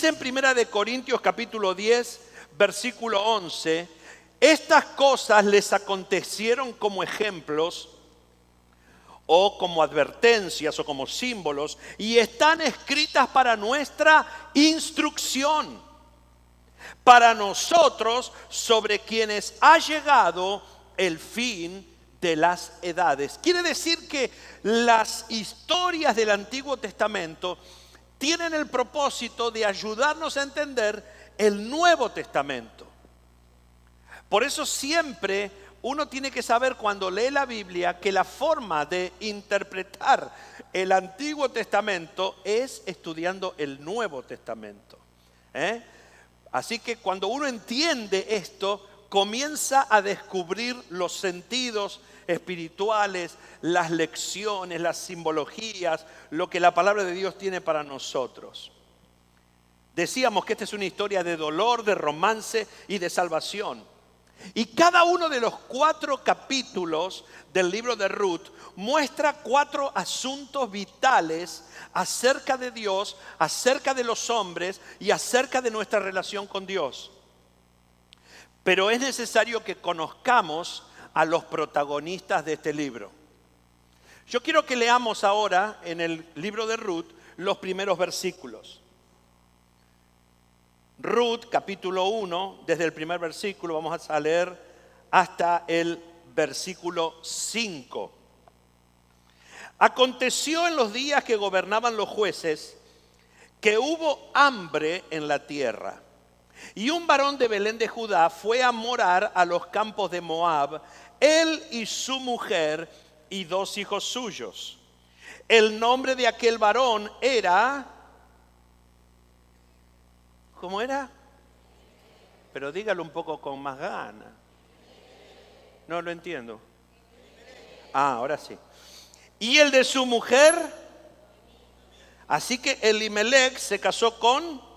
Dice en 1 Corintios capítulo 10, versículo 11, estas cosas les acontecieron como ejemplos o como advertencias o como símbolos y están escritas para nuestra instrucción, para nosotros sobre quienes ha llegado el fin de las edades. Quiere decir que las historias del Antiguo Testamento tienen el propósito de ayudarnos a entender el Nuevo Testamento. Por eso siempre uno tiene que saber cuando lee la Biblia que la forma de interpretar el Antiguo Testamento es estudiando el Nuevo Testamento. Así que cuando uno entiende esto, comienza a descubrir los sentidos espirituales, las lecciones, las simbologías, lo que la palabra de Dios tiene para nosotros. Decíamos que esta es una historia de dolor, de romance y de salvación. Y cada uno de los 4 capítulos del libro de Ruth muestra 4 asuntos vitales acerca de Dios, acerca de los hombres y acerca de nuestra relación con Dios. Pero es necesario que conozcamos a los protagonistas de este libro. Yo quiero que leamos ahora en el libro de Ruth los primeros versículos. Ruth capítulo 1, desde el primer versículo vamos a leer hasta el versículo 5. Aconteció en los días que gobernaban los jueces que hubo hambre en la tierra. Y un varón de Belén de Judá fue a morar a los campos de Moab, él y su mujer y 2 hijos suyos. El nombre de aquel varón era... ¿Cómo era? Pero dígalo un poco con más gana. No lo entiendo. Ahora sí. Y el de su mujer. Así que Elimelech se casó con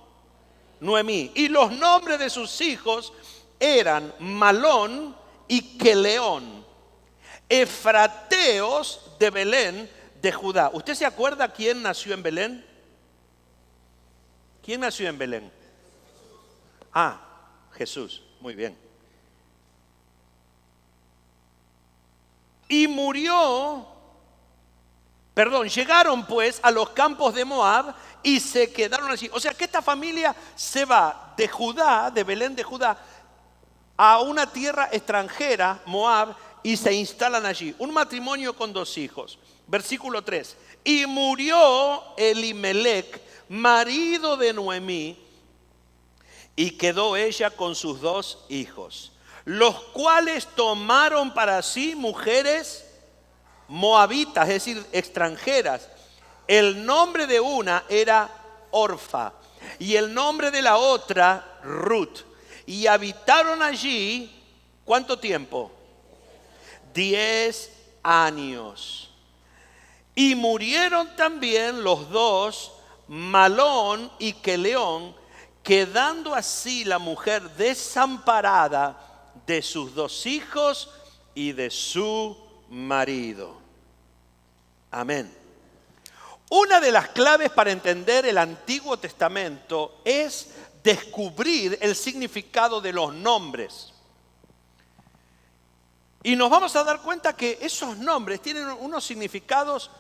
Noemí. Y los nombres de sus hijos eran Malón y Queleón, efrateos de Belén de Judá. ¿Usted se acuerda quién nació en Belén? ¿Quién nació en Belén? Jesús, muy bien. Y llegaron pues a los campos de Moab y se quedaron allí. O sea que esta familia se va de Judá, de Belén de Judá, a una tierra extranjera, Moab, y se instalan allí. Un matrimonio con 2 hijos. Versículo 3. Y murió Elimelech, marido de Noemí, y quedó ella con sus 2 hijos, los cuales tomaron para sí mujeres moabitas, es decir, extranjeras. El nombre de una era Orfa y el nombre de la otra Ruth. Y habitaron allí, ¿cuánto tiempo? 10 años. Y murieron también los 2, Malón y Queleón, quedando así la mujer desamparada de sus 2 hijos y de su marido. Amén. Una de las claves para entender el Antiguo Testamento es descubrir el significado de los nombres. Y nos vamos a dar cuenta que esos nombres tienen unos significados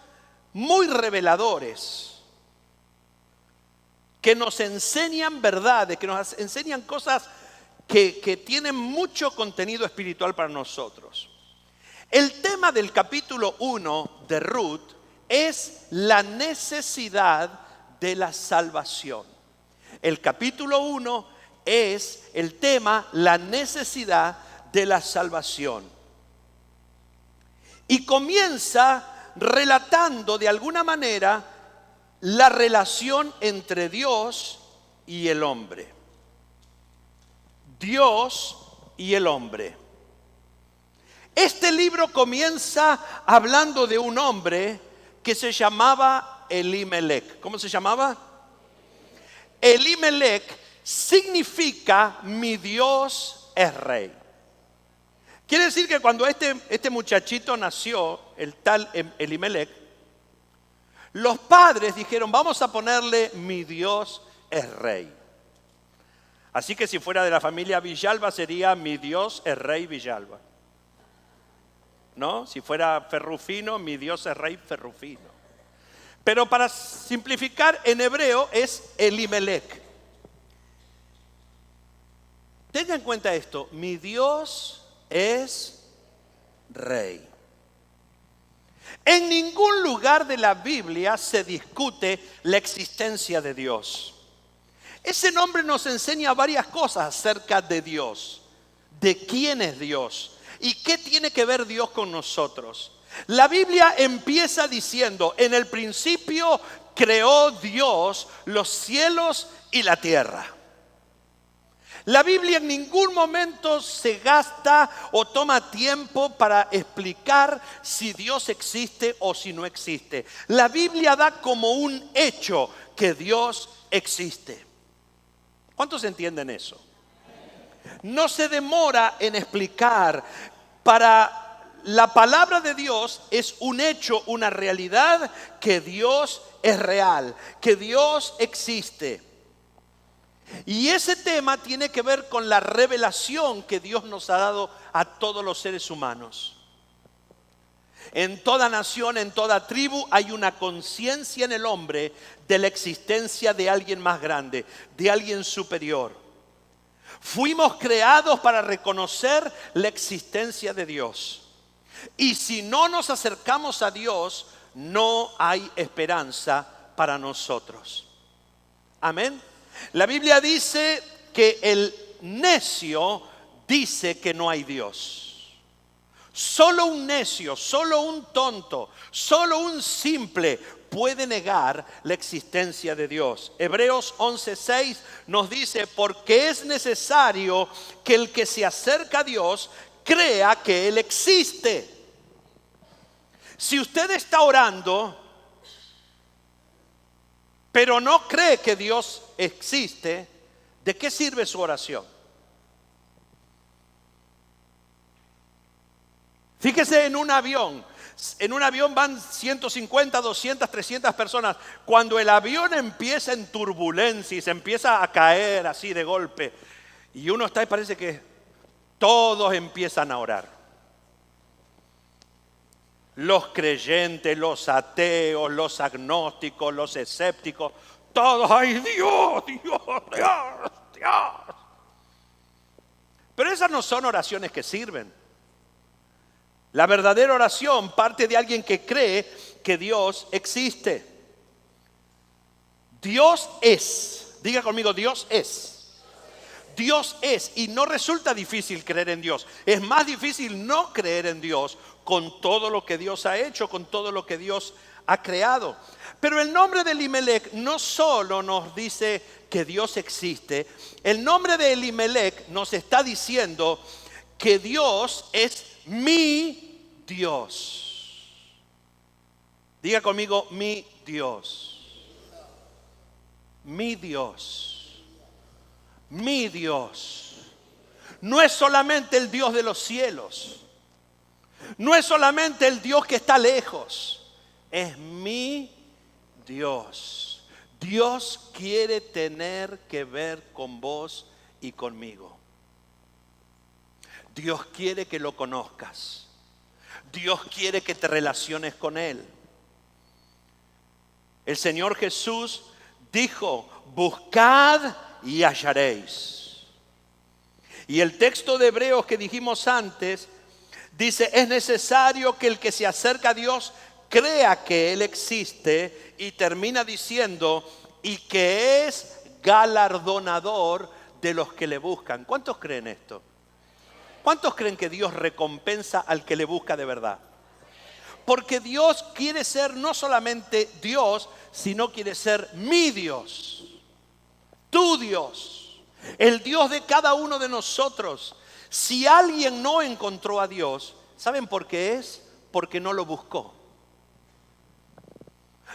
muy reveladores, que nos enseñan verdades, que nos enseñan cosas que tienen mucho contenido espiritual para nosotros. El tema del capítulo 1 de Ruth es la necesidad de la salvación. El capítulo 1 es el tema, la necesidad de la salvación. Y comienza relatando de alguna manera la relación entre Dios y el hombre. Dios y el hombre. Este libro comienza hablando de un hombre que se llamaba Elimelech. ¿Cómo se llamaba? Elimelech significa mi Dios es rey. Quiere decir que cuando este muchachito nació, el tal Elimelech, los padres dijeron, vamos a ponerle mi Dios es rey. Así que si fuera de la familia Villalba sería mi Dios es rey Villalba. ¿No? Si fuera Ferrufino, mi Dios es rey Ferrufino. Pero para simplificar, en hebreo es Elimelech. Tengan en cuenta esto, mi Dios es rey. En ningún lugar de la Biblia se discute la existencia de Dios. Ese nombre nos enseña varias cosas acerca de Dios, de quién es Dios y qué tiene que ver Dios con nosotros. La Biblia empieza diciendo, en el principio creó Dios los cielos y la tierra. La Biblia en ningún momento se gasta o toma tiempo para explicar si Dios existe o si no existe. La Biblia da como un hecho que Dios existe. ¿Cuántos entienden eso? No se demora en explicar. Para la palabra de Dios es un hecho, una realidad, que Dios es real, que Dios existe. Y ese tema tiene que ver con la revelación que Dios nos ha dado a todos los seres humanos. En toda nación, en toda tribu hay una conciencia en el hombre de la existencia de alguien más grande, de alguien superior. Fuimos creados para reconocer la existencia de Dios. Y si no nos acercamos a Dios, no hay esperanza para nosotros. Amén. La Biblia dice que el necio dice que no hay Dios. Solo un necio, solo un tonto, solo un simple puede negar la existencia de Dios. Hebreos 11:6 nos dice, porque es necesario que el que se acerca a Dios crea que Él existe. Si usted está orando, pero no cree que Dios existe, ¿de qué sirve su oración? Fíjese en un avión. En un avión van 150, 200, 300 personas. Cuando el avión empieza en turbulencia y se empieza a caer así de golpe, y uno está y parece que todos empiezan a orar. Los creyentes, los ateos, los agnósticos, los escépticos, todos, ¡ay Dios, Dios, Dios, Dios! Pero esas no son oraciones que sirven. La verdadera oración parte de alguien que cree que Dios existe. Dios es. Diga conmigo, Dios es. Dios es. Y no resulta difícil creer en Dios. Es más difícil no creer en Dios con todo lo que Dios ha hecho, con todo lo que Dios ha creado. Pero el nombre de Elimelech no solo nos dice que Dios existe. El nombre de Elimelech nos está diciendo que Dios es mi Dios. Diga conmigo, mi Dios. Mi Dios. Mi Dios. No es solamente el Dios de los cielos. No es solamente el Dios que está lejos. Es mi Dios. Dios quiere tener que ver con vos y conmigo. Dios quiere que lo conozcas. Dios quiere que te relaciones con Él. El Señor Jesús dijo, buscad y hallaréis. Y el texto de Hebreos que dijimos antes dice, es necesario que el que se acerca a Dios crea que Él existe, y termina diciendo, y que es galardonador de los que le buscan. ¿Cuántos creen esto? ¿Cuántos creen que Dios recompensa al que le busca de verdad? Porque Dios quiere ser no solamente Dios, sino quiere ser mi Dios, tu Dios, el Dios de cada uno de nosotros. Si alguien no encontró a Dios, ¿saben por qué es? Porque no lo buscó.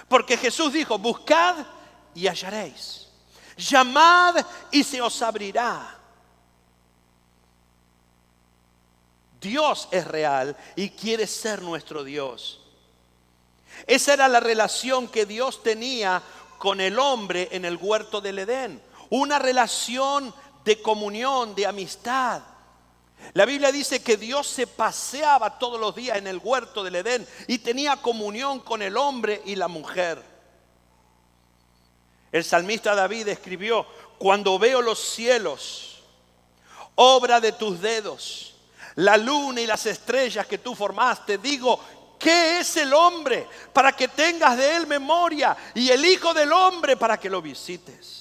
Porque Jesús dijo, buscad y hallaréis. Llamad y se os abrirá. Dios es real y quiere ser nuestro Dios. Esa era la relación que Dios tenía con el hombre en el huerto del Edén. Una relación de comunión, de amistad. La Biblia dice que Dios se paseaba todos los días en el huerto del Edén y tenía comunión con el hombre y la mujer. El salmista David escribió: cuando veo los cielos, obra de tus dedos, la luna y las estrellas que tú formaste, digo, ¿qué es el hombre para que tengas de él memoria? Y el hijo del hombre para que lo visites.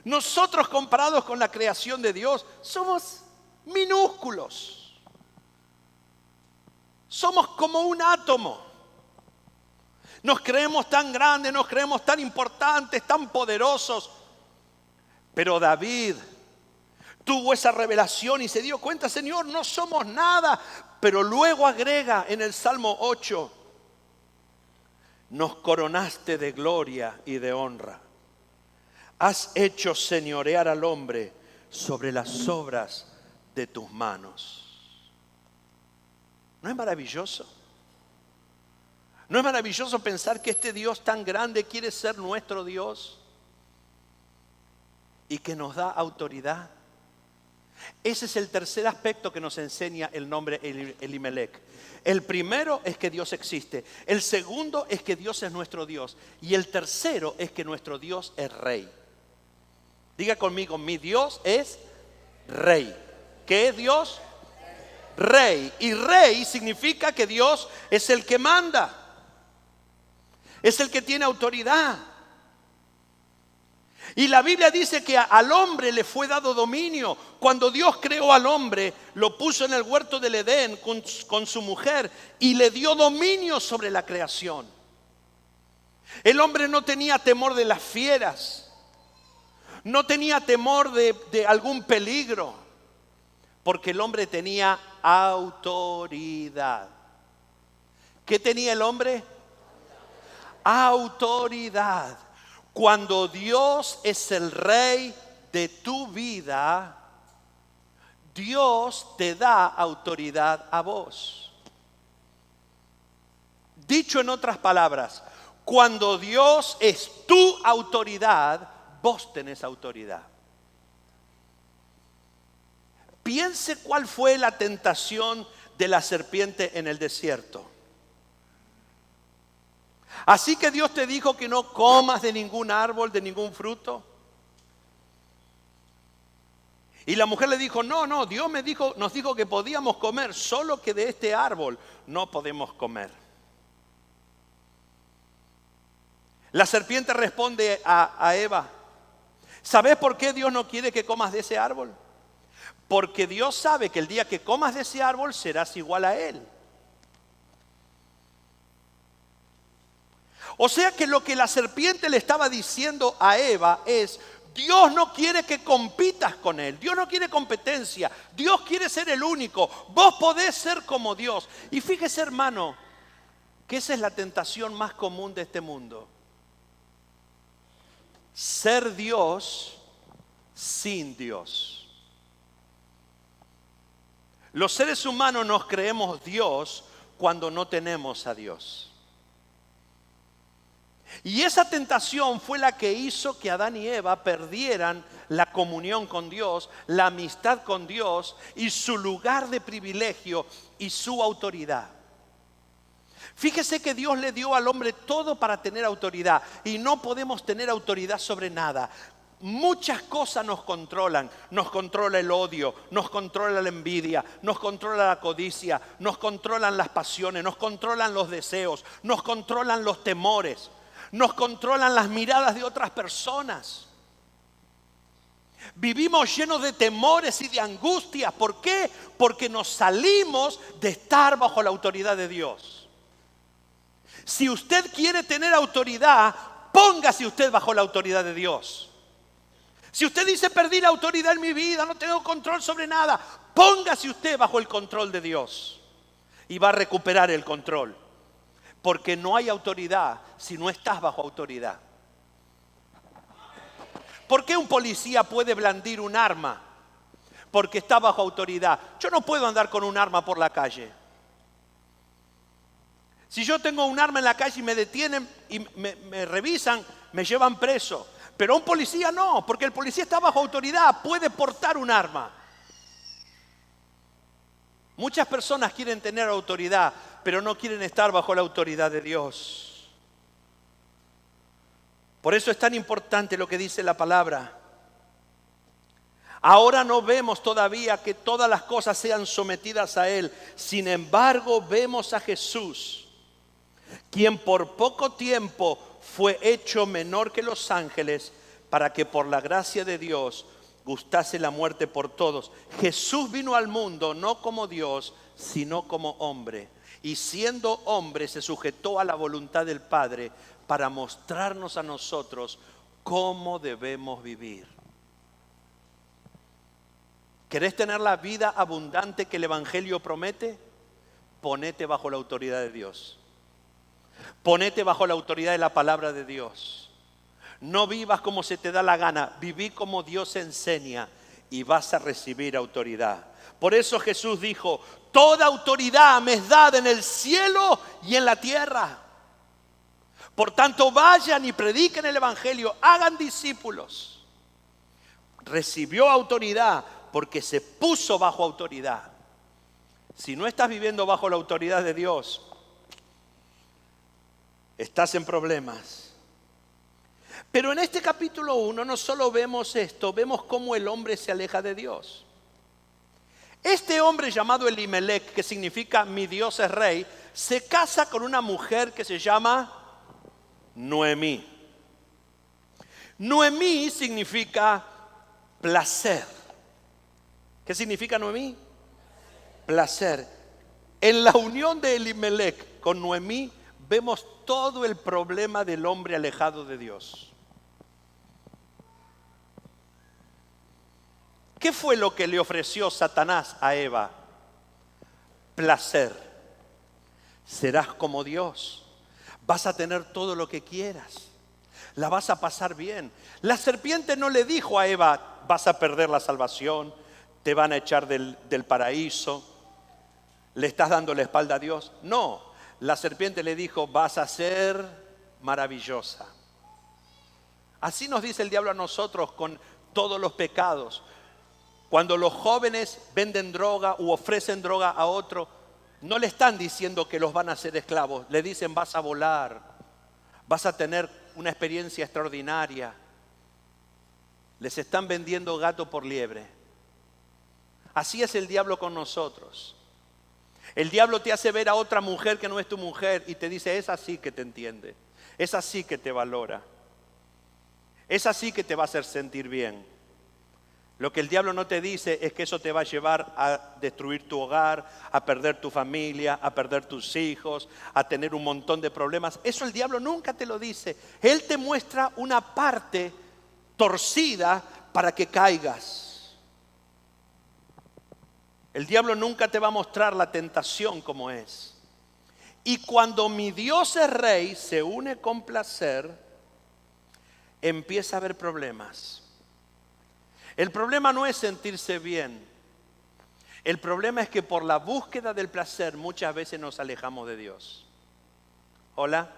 Nosotros, comparados con la creación de Dios, somos minúsculos. Somos como un átomo. Nos creemos tan grandes, nos creemos tan importantes, tan poderosos. Pero David tuvo esa revelación y se dio cuenta: Señor, no somos nada. Pero luego agrega en el Salmo 8: nos coronaste de gloria y de honra. Has hecho señorear al hombre sobre las obras de tus manos. ¿No es maravilloso? ¿No es maravilloso pensar que este Dios tan grande quiere ser nuestro Dios y que nos da autoridad? Ese es el tercer aspecto que nos enseña el nombre Elimelech. El primero es que Dios existe. El segundo es que Dios es nuestro Dios. Y el tercero es que nuestro Dios es rey. Diga conmigo: mi Dios es rey. ¿Qué es Dios? Rey. Y rey significa que Dios es el que manda. Es el que tiene autoridad. Y la Biblia dice que al hombre le fue dado dominio. Cuando Dios creó al hombre, lo puso en el huerto del Edén con su mujer y le dio dominio sobre la creación. El hombre no tenía temor de las fieras, no tenía temor de algún peligro, porque el hombre tenía autoridad. ¿Qué tenía el hombre? Autoridad. Cuando Dios es el rey de tu vida, Dios te da autoridad a vos. Dicho en otras palabras, cuando Dios es tu autoridad, vos tenés autoridad. Piense cuál fue la tentación de la serpiente en el desierto. Así que Dios te dijo que no comas de ningún árbol, de ningún fruto. Y la mujer le dijo: no, Dios nos dijo que podíamos comer, solo que de este árbol no podemos comer. La serpiente responde a Eva: ¿sabes por qué Dios no quiere que comas de ese árbol? Porque Dios sabe que el día que comas de ese árbol serás igual a Él. O sea que lo que la serpiente le estaba diciendo a Eva es: Dios no quiere que compitas con Él. Dios no quiere competencia. Dios quiere ser el único. Vos podés ser como Dios. Y fíjese, hermano, que esa es la tentación más común de este mundo. Ser Dios sin Dios. Los seres humanos nos creemos Dios cuando no tenemos a Dios. Y esa tentación fue la que hizo que Adán y Eva perdieran la comunión con Dios, la amistad con Dios y su lugar de privilegio y su autoridad. Fíjese que Dios le dio al hombre todo para tener autoridad y no podemos tener autoridad sobre nada. Muchas cosas nos controlan. Nos controla el odio, nos controla la envidia, nos controla la codicia, nos controlan las pasiones, nos controlan los deseos, nos controlan los temores. Nos controlan las miradas de otras personas. Vivimos llenos de temores y de angustias. ¿Por qué? Porque nos salimos de estar bajo la autoridad de Dios. Si usted quiere tener autoridad, póngase usted bajo la autoridad de Dios. Si usted dice: perdí la autoridad en mi vida, no tengo control sobre nada, póngase usted bajo el control de Dios y va a recuperar el control. Porque no hay autoridad si no estás bajo autoridad. ¿Por qué un policía puede blandir un arma? Porque está bajo autoridad. Yo no puedo andar con un arma por la calle. Si yo tengo un arma en la calle y me detienen y me revisan, me llevan preso. Pero un policía no, porque el policía está bajo autoridad, puede portar un arma. Muchas personas quieren tener autoridad, pero no quieren estar bajo la autoridad de Dios. Por eso es tan importante lo que dice la palabra. Ahora no vemos todavía que todas las cosas sean sometidas a Él. Sin embargo, vemos a Jesús, quien por poco tiempo fue hecho menor que los ángeles, para que por la gracia de Dios gustase la muerte por todos. Jesús vino al mundo no como Dios, sino como hombre. Y siendo hombre se sujetó a la voluntad del Padre para mostrarnos a nosotros cómo debemos vivir. ¿Querés tener la vida abundante que el Evangelio promete? Ponete bajo la autoridad de Dios. Ponete bajo la autoridad de la palabra de Dios. No vivas como se te da la gana, viví como Dios enseña y vas a recibir autoridad. Por eso Jesús dijo, toda autoridad me es dada en el cielo y en la tierra. Por tanto, vayan y prediquen el Evangelio, hagan discípulos. Recibió autoridad porque se puso bajo autoridad. Si no estás viviendo bajo la autoridad de Dios, estás en problemas. Pero en este capítulo 1 no solo vemos esto, vemos cómo el hombre se aleja de Dios. Este hombre llamado Elimelec, que significa mi Dios es rey, se casa con una mujer que se llama Noemí. Noemí significa placer. ¿Qué significa Noemí? Placer. En la unión de Elimelec con Noemí vemos todo el problema del hombre alejado de Dios. ¿Qué fue lo que le ofreció Satanás a Eva? Placer. Serás como Dios. Vas a tener todo lo que quieras. La vas a pasar bien. La serpiente no le dijo a Eva, vas a perder la salvación, te van a echar del paraíso, le estás dando la espalda a Dios. No, la serpiente le dijo, vas a ser maravillosa. Así nos dice el diablo a nosotros con todos los pecados. Cuando los jóvenes venden droga u ofrecen droga a otro, no le están diciendo que los van a hacer esclavos. Le dicen vas a volar, vas a tener una experiencia extraordinaria. Les están vendiendo gato por liebre. Así es el diablo con nosotros. El diablo te hace ver a otra mujer que no es tu mujer y te dice, es así que te entiende, es así que te valora, es así que te va a hacer sentir bien. Lo que el diablo no te dice es que eso te va a llevar a destruir tu hogar, a perder tu familia, a perder tus hijos, a tener un montón de problemas. Eso el diablo nunca te lo dice. Él te muestra una parte torcida para que caigas. El diablo nunca te va a mostrar la tentación como es. Y cuando mi Dios es rey, se une con placer, empieza a haber problemas. El problema no es sentirse bien. El problema es que por la búsqueda del placer muchas veces nos alejamos de Dios. ¿Hola?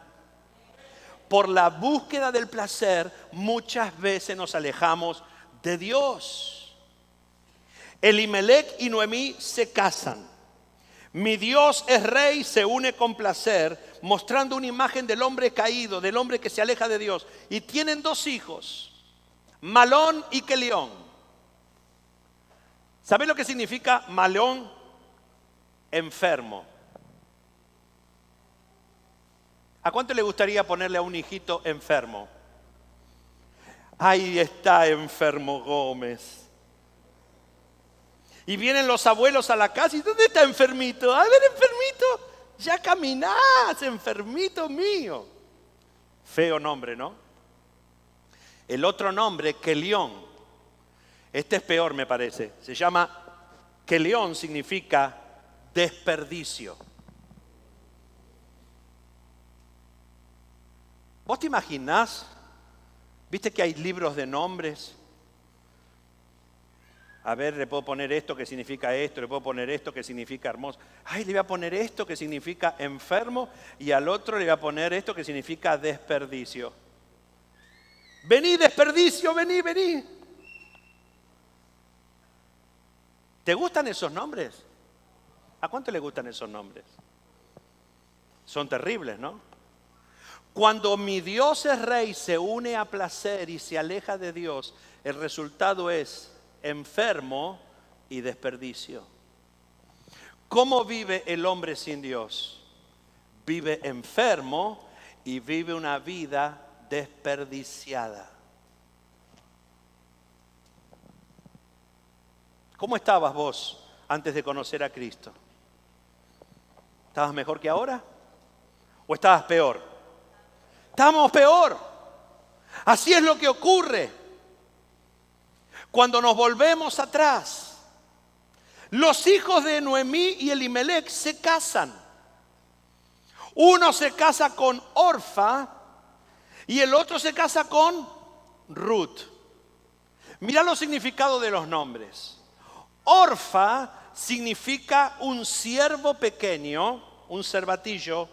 Por la búsqueda del placer muchas veces nos alejamos de Dios. Elimelec y Noemí se casan. Mi Dios es rey, se une con placer, mostrando una imagen del hombre caído, del hombre que se aleja de Dios. Y tienen 2 hijos, Malón y Kelión. ¿Sabes lo que significa Malón? Enfermo. ¿A cuánto le gustaría ponerle a un hijito enfermo? Ahí está enfermo Gómez. Y vienen los abuelos a la casa y ¿dónde está enfermito? A ver, enfermito, ya caminás, enfermito mío. Feo nombre, ¿no? El otro nombre, Kelión. Este es peor, me parece. Se llama Kelión, significa desperdicio. ¿Vos te imaginás? ¿Viste que hay libros de nombres? A ver, le puedo poner esto que significa esto, le puedo poner esto que significa hermoso. Ay, le voy a poner esto que significa enfermo y al otro le voy a poner esto que significa desperdicio. Vení, desperdicio, vení, vení. ¿Te gustan esos nombres? ¿A cuánto le gustan esos nombres? Son terribles, ¿no? Cuando mi Dios es rey, se une a placer y se aleja de Dios, el resultado es enfermo y desperdicio. ¿Cómo vive el hombre sin Dios? Vive enfermo y vive una vida desperdiciada. ¿Cómo estabas vos antes de conocer a Cristo? ¿Estabas mejor que ahora? ¿O estabas peor? Estamos peor. Así es lo que ocurre cuando nos volvemos atrás. Los hijos de Noemí y Elimelech se casan. Uno se casa con Orfa y el otro se casa con Ruth. Mira los significados de los nombres. Orfa significa un siervo pequeño, un cervatillo,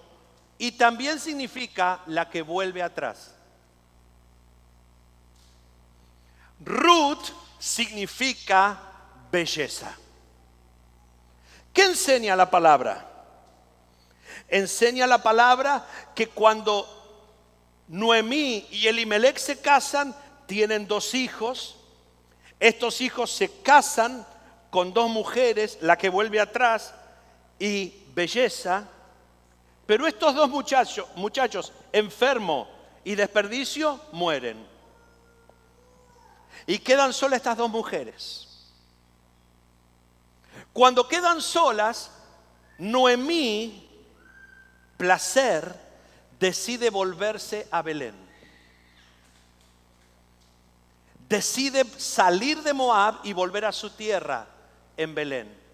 y también significa la que vuelve atrás. Ruth significa belleza. ¿Qué enseña la palabra? Enseña la palabra que cuando Noemí y Elimelech se casan, tienen 2 hijos. Estos hijos se casan con 2 mujeres, la que vuelve atrás y belleza. Pero estos 2 muchachos, enfermo y desperdicio, mueren. Y quedan solas estas 2 mujeres. Cuando quedan solas, Noemí, placer, decide volverse a Belén. Decide salir de Moab y volver a su tierra en Belén.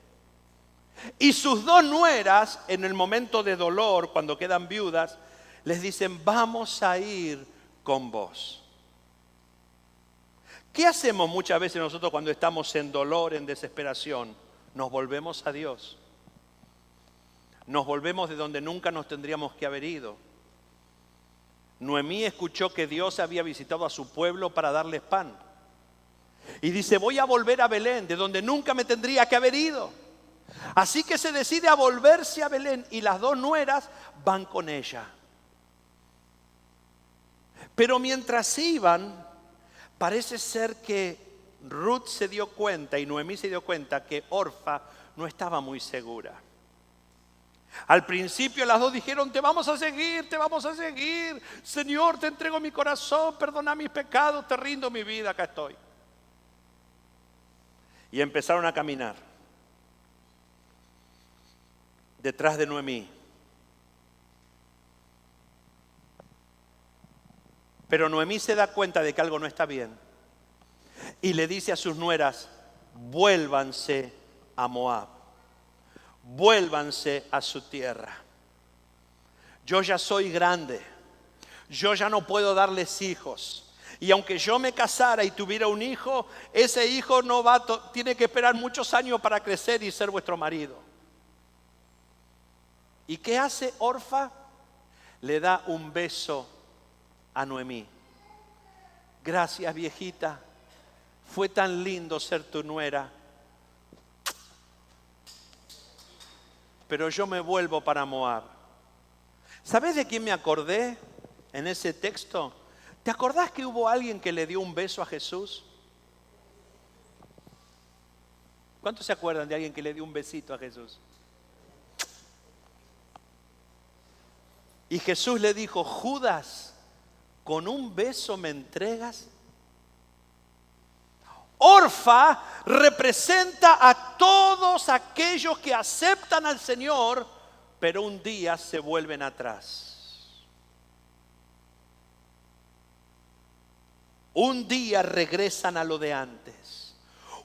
Y sus 2 nueras, en el momento de dolor, cuando quedan viudas, les dicen: vamos a ir con vos. ¿Qué hacemos muchas veces nosotros cuando estamos en dolor, en desesperación? Nos volvemos a Dios. Nos volvemos de donde nunca nos tendríamos que haber ido. Noemí escuchó que Dios había visitado a su pueblo para darles pan. Y dice: voy a volver a Belén, de donde nunca me tendría que haber ido. Así que se decide a volverse a Belén y las 2 nueras van con ella. Pero mientras iban, parece ser que Ruth se dio cuenta y Noemí se dio cuenta que Orfa no estaba muy segura. Al principio las 2 dijeron: te vamos a seguir, Señor, te entrego mi corazón, perdona mis pecados, te rindo mi vida, acá estoy. Y empezaron a caminar detrás de Noemí. Pero Noemí se da cuenta de que algo no está bien y le dice a sus nueras: vuélvanse a Moab, vuélvanse a su tierra. Yo ya soy grande, yo ya no puedo darles hijos. Y aunque yo me casara y tuviera un hijo, ese hijo tiene que esperar muchos años para crecer y ser vuestro marido. ¿Y qué hace Orfa? Le da un beso a Noemí. Gracias, viejita. Fue tan lindo ser tu nuera. Pero yo me vuelvo para Moab. ¿Sabes de quién me acordé en ese texto? ¿Te acordás que hubo alguien que le dio un beso a Jesús? ¿Cuántos se acuerdan de alguien que le dio un besito a Jesús? Y Jesús le dijo: Judas, ¿con un beso me entregas? Orfa representa a todos aquellos que aceptan al Señor, pero un día se vuelven atrás. Un día regresan a lo de antes.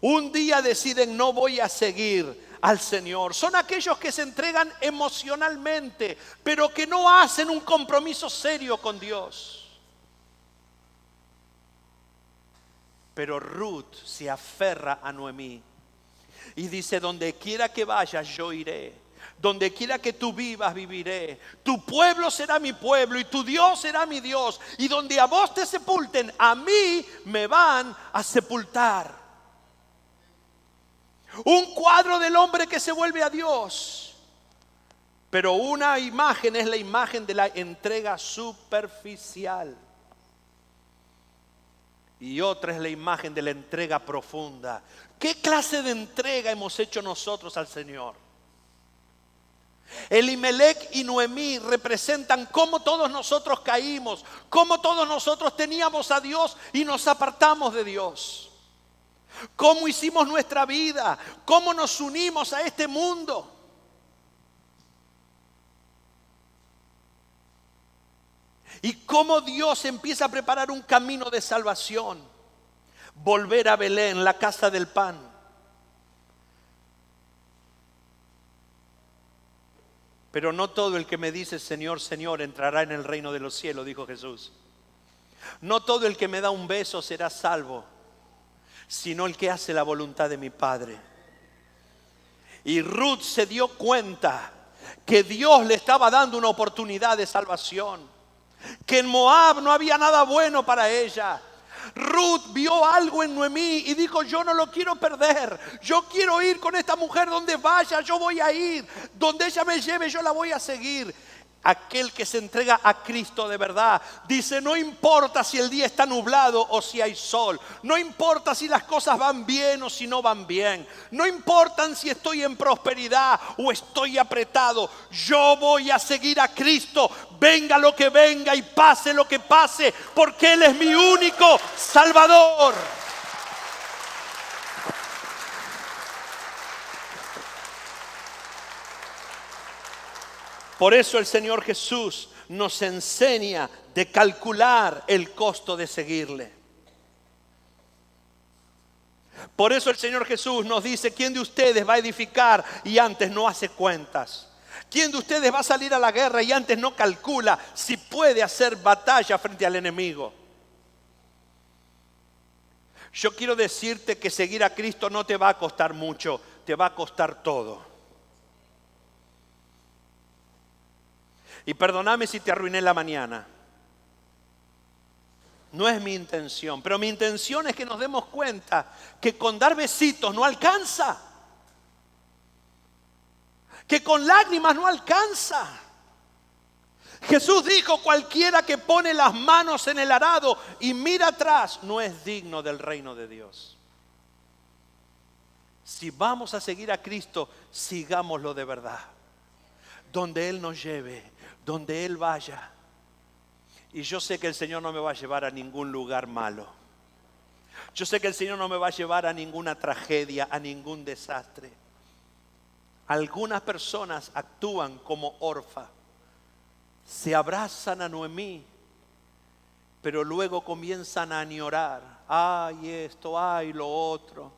Un día deciden: no voy a seguir al Señor. Son aquellos que se entregan emocionalmente, pero que no hacen un compromiso serio con Dios. Pero Ruth se aferra a Noemí y dice: donde quiera que vayas yo iré, donde quiera que tú vivas viviré, tu pueblo será mi pueblo y tu Dios será mi Dios, y donde a vos te sepulten, a mí me van a sepultar. Un cuadro del hombre que se vuelve a Dios. Pero una imagen es la imagen de la entrega superficial. Y otra es la imagen de la entrega profunda. ¿Qué clase de entrega hemos hecho nosotros al Señor? Elimelec y Noemí representan cómo todos nosotros caímos, cómo todos nosotros teníamos a Dios y nos apartamos de Dios. Cómo hicimos nuestra vida, cómo nos unimos a este mundo. Y cómo Dios empieza a preparar un camino de salvación. Volver a Belén, la casa del pan. Pero no todo el que me dice Señor, Señor entrará en el reino de los cielos, dijo Jesús. No todo el que me da un beso será salvo, sino el que hace la voluntad de mi Padre. Y Ruth se dio cuenta que Dios le estaba dando una oportunidad de salvación, que en Moab no había nada bueno para ella. Ruth vio algo en Noemí y dijo: yo no lo quiero perder, yo quiero ir con esta mujer donde vaya, yo voy a ir, donde ella me lleve yo la voy a seguir. Aquel que se entrega a Cristo de verdad dice: no importa si el día está nublado o si hay sol, no importa si las cosas van bien o si no van bien, no importa si estoy en prosperidad o estoy apretado, yo voy a seguir a Cristo, venga lo que venga y pase lo que pase, porque Él es mi único Salvador. Por eso el Señor Jesús nos enseña de calcular el costo de seguirle. Por eso el Señor Jesús nos dice: ¿quién de ustedes va a edificar y antes no hace cuentas? ¿Quién de ustedes va a salir a la guerra y antes no calcula si puede hacer batalla frente al enemigo? Yo quiero decirte que seguir a Cristo no te va a costar mucho, te va a costar todo. Y perdóname si te arruiné la mañana. No es mi intención, pero mi intención es que nos demos cuenta que con dar besitos no alcanza, que con lágrimas no alcanza. Jesús dijo: cualquiera que pone las manos en el arado y mira atrás no es digno del reino de Dios. Si vamos a seguir a Cristo, sigámoslo de verdad. Donde Él nos lleve, donde Él vaya. Y yo sé que el Señor no me va a llevar a ningún lugar malo. Yo sé que el Señor no me va a llevar a ninguna tragedia, a ningún desastre. Algunas personas actúan como Orfa. Se abrazan a Noemí, pero luego comienzan a añorar. Ay esto, ay lo otro.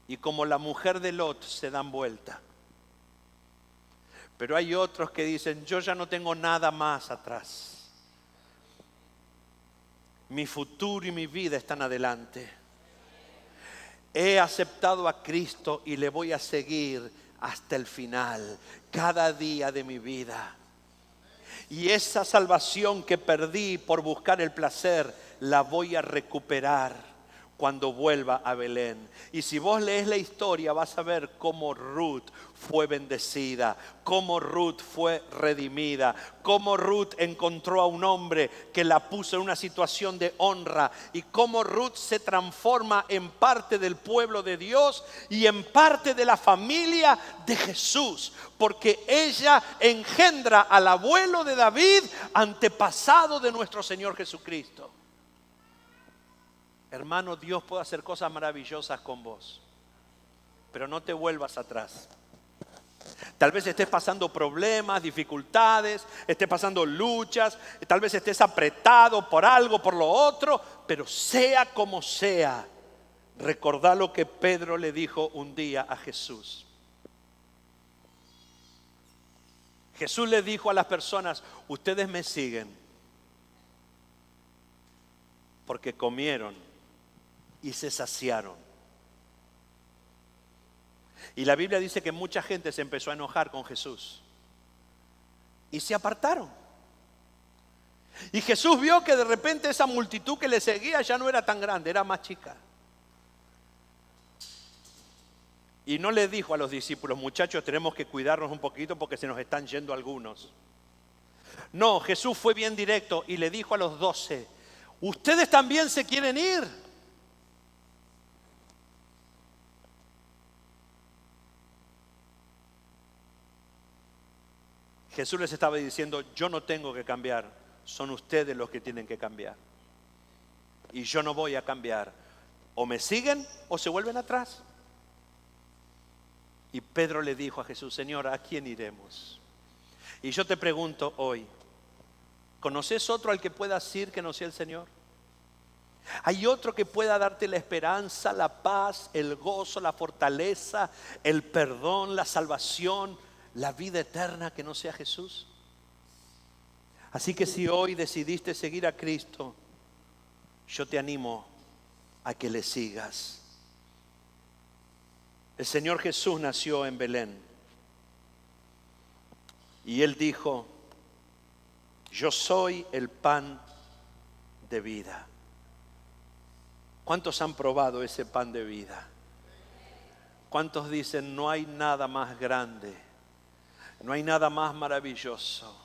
Y como la mujer de Lot se dan vuelta. Pero hay otros que dicen: yo ya no tengo nada más atrás. Mi futuro y mi vida están adelante. He aceptado a Cristo y le voy a seguir hasta el final, cada día de mi vida. Y esa salvación que perdí por buscar el placer, la voy a recuperar cuando vuelva a Belén. Y si vos lees la historia, vas a ver cómo Ruth fue bendecida, cómo Ruth fue redimida, cómo Ruth encontró a un hombre que la puso en una situación de honra, y cómo Ruth se transforma en parte del pueblo de Dios y en parte de la familia de Jesús, porque ella engendra al abuelo de David, antepasado de nuestro Señor Jesucristo. Hermano, Dios puede hacer cosas maravillosas con vos, pero no te vuelvas atrás. Tal vez estés pasando problemas, dificultades, estés pasando luchas, tal vez estés apretado por algo, por lo otro, pero sea como sea, recordá lo que Pedro le dijo un día a Jesús. Jesús le dijo a las personas: ustedes me siguen porque comieron y se saciaron. Y la Biblia dice que mucha gente se empezó a enojar con Jesús y se apartaron. Y Jesús vio que de repente esa multitud que le seguía ya no era tan grande, era más chica. Y no le dijo a los discípulos: muchachos, tenemos que cuidarnos un poquito porque se nos están yendo algunos. No, Jesús fue bien directo y le dijo a los 12: ¿ustedes también se quieren ir? Jesús les estaba diciendo: yo no tengo que cambiar, son ustedes los que tienen que cambiar. Y yo no voy a cambiar. O me siguen o se vuelven atrás. Y Pedro le dijo a Jesús: Señor, ¿a quién iremos? Y yo te pregunto hoy, ¿conoces otro al que pueda decir que no sea el Señor? ¿Hay otro que pueda darte la esperanza, la paz, el gozo, la fortaleza, el perdón, la salvación, la vida eterna que no sea Jesús? Así que si hoy decidiste seguir a Cristo, yo te animo a que le sigas. El Señor Jesús nació en Belén y Él dijo: yo soy el pan de vida. ¿Cuántos han probado ese pan de vida? ¿Cuántos dicen: no hay nada más grande, no hay nada más maravilloso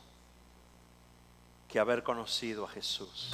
que haber conocido a Jesús?